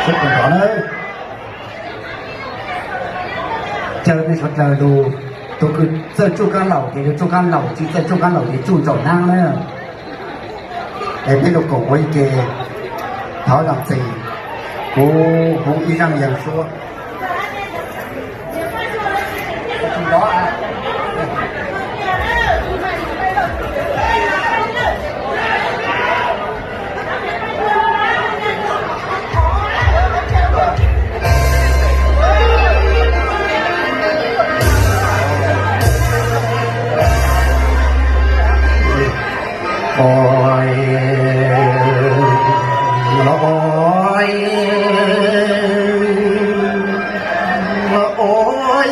สุดก่อนเลยเจอในชุดเราดูตัวคือเจอจุกันเหล่าเกี่ยวจุกันเหล่าที่เจอจุกันเหล่าที่จู่โจมนั่งเนี่ยไอ้พี่ลูกกบไว้เกย์เท้าหลังสี่โอ้โหอีจังอย่างชัวđó à ôi ôi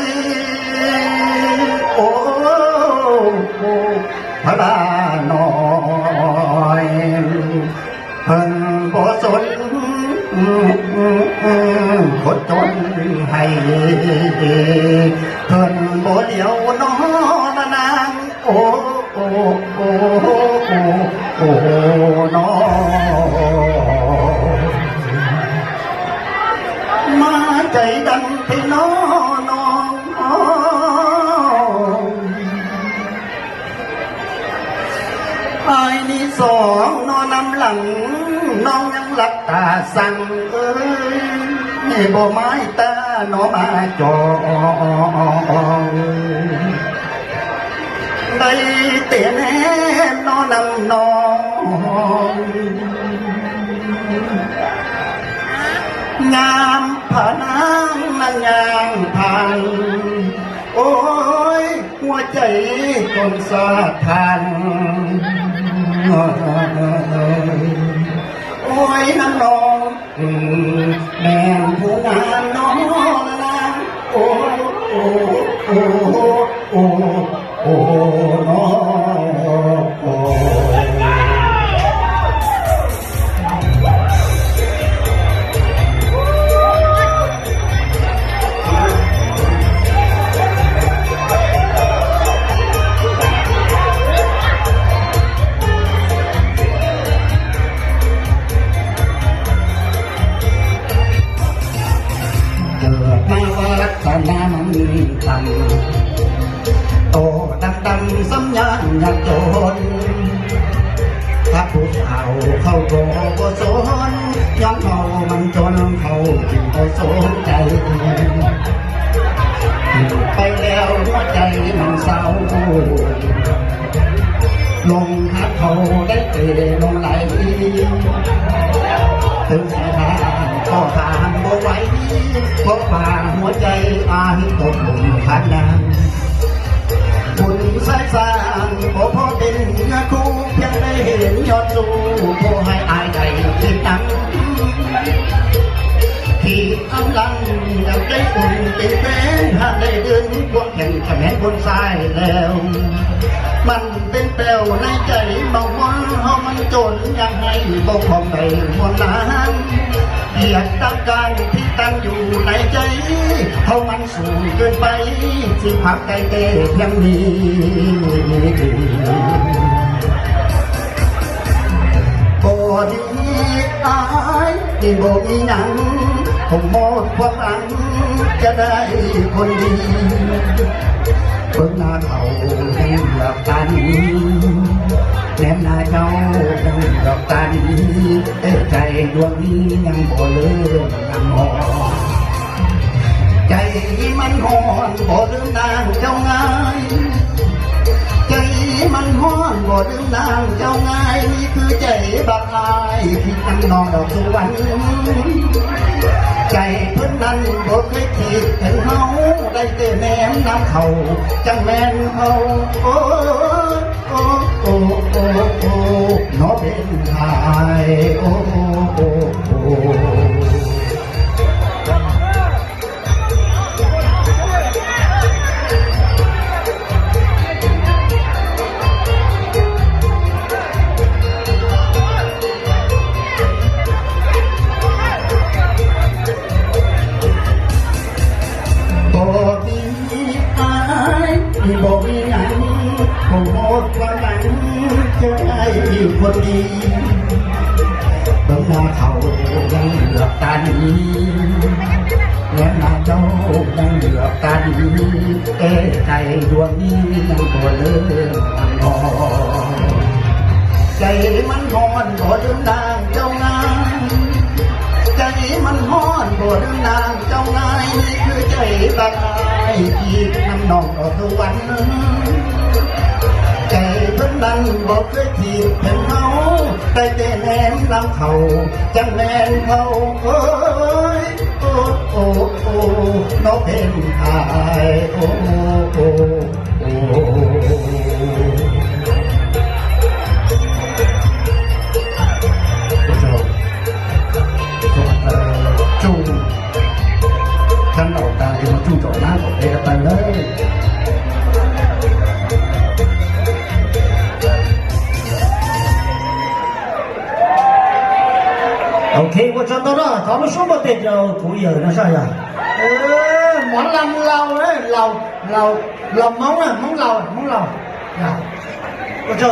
พระบาน้อยเพิ่งบ่สนคนจนให้เพิ่งบ่เดียวน้อนนางโอ้โอ้โอ้โอ้น้อมาใจดันให้น้องไอ้นี่สองนอนนำหลังน้องยังหลับตาสั่งเอ้ยนี่บ่ไม้ตาน้อมาจอได้เตียนแหนนอนนำน้องงามผานางนั่นยางผ่านโอ้ยหัวใจคนสะท้านโอ้ยน้ำนองแม่ผู้งานน้องนะโอ้โอ้โอ้โอ้โอ้น้องโอ้น้ำตำโตดำสัญญาณอยากโจรถ้าผู้สาวเข้าโกก็สนย้อนเขามันจนเขาจึงก็สนใจไปแล้วหัวใจมันเศร้าลงหักเขาได้เตะลงไหลถึงสายทางก็ทางบ่ไหวเพราะฝ่าหัวใจอายตกหลุมพันนางบุญสายสางพอเป็นเนื้อคู่เพียงได้เห็นยอดสู้พอให้อายได้คิดตั้งที่อำลังดับได้อุ่นเป็นแฟนหากได้เดินพวกแข่งแขนบนทรายแล้วมันเป็นแปลวในใจเบาหวานเฮามันจนยังให้บ่พอไปมวลน้ำเหยียดตามการที่ตั้งอยู่ในใจเฮามันสูงเกินไปสิพักใจเต้เพียงนี้บ่ดีอายที่บ่มีหยังคงหมดความหวังจะได้คนดีเพิ่งหน้าเขาให้หลับกันแนมหน้าเจ้าให้หลับกันใจดวงนี้ยังบ่เลื่อนยังหอใจมันหอนบ่ลืมนางเจ้าง่ายใจมันหอนบ่ลืมนางเจ้าง่ายนี่คือใจบักอายที่ตั้งนองดอกสุวรรณใจเพิ่นนั้นบ่เคยคิดถึงเฮาได้แต่แนมน้ำเขาจังแม่นเฮาโอ้โอ้โอ้โอ้โอ้น้อเป็นไทยโอ้โอ้โอ้บอกมีหยังคงหมดความหวังจะได้คนดีเบิ่งหน้าเขายัง กันและมาเจ้าดังเดือดกันใจดวงนี้มันก็เลื่อนนอนใจมันร้อนบ่ลืมนางเจ้านายใจมันร้อนบ่ลืมนางเจ้านายนี่คือใจบางอายที่น้ำนองต่อทุกวันใจเพิ่นนั้นบ่เคยทีบเพิ่นเมาแต่แนมลำเขาจังแมนเขาโอ้ยโอ้โอ้โอ้น้องเป็นอายโอ้โอ้โอ้chung khăn đầu ta thì nó chung chỗ lá của đây là tay đấy ok qua cho tôi đó có một số một tiền rồi cụ giờ nó sao vậy món lăm lau đấy lau lau lau móng à móng lau dạ qua cho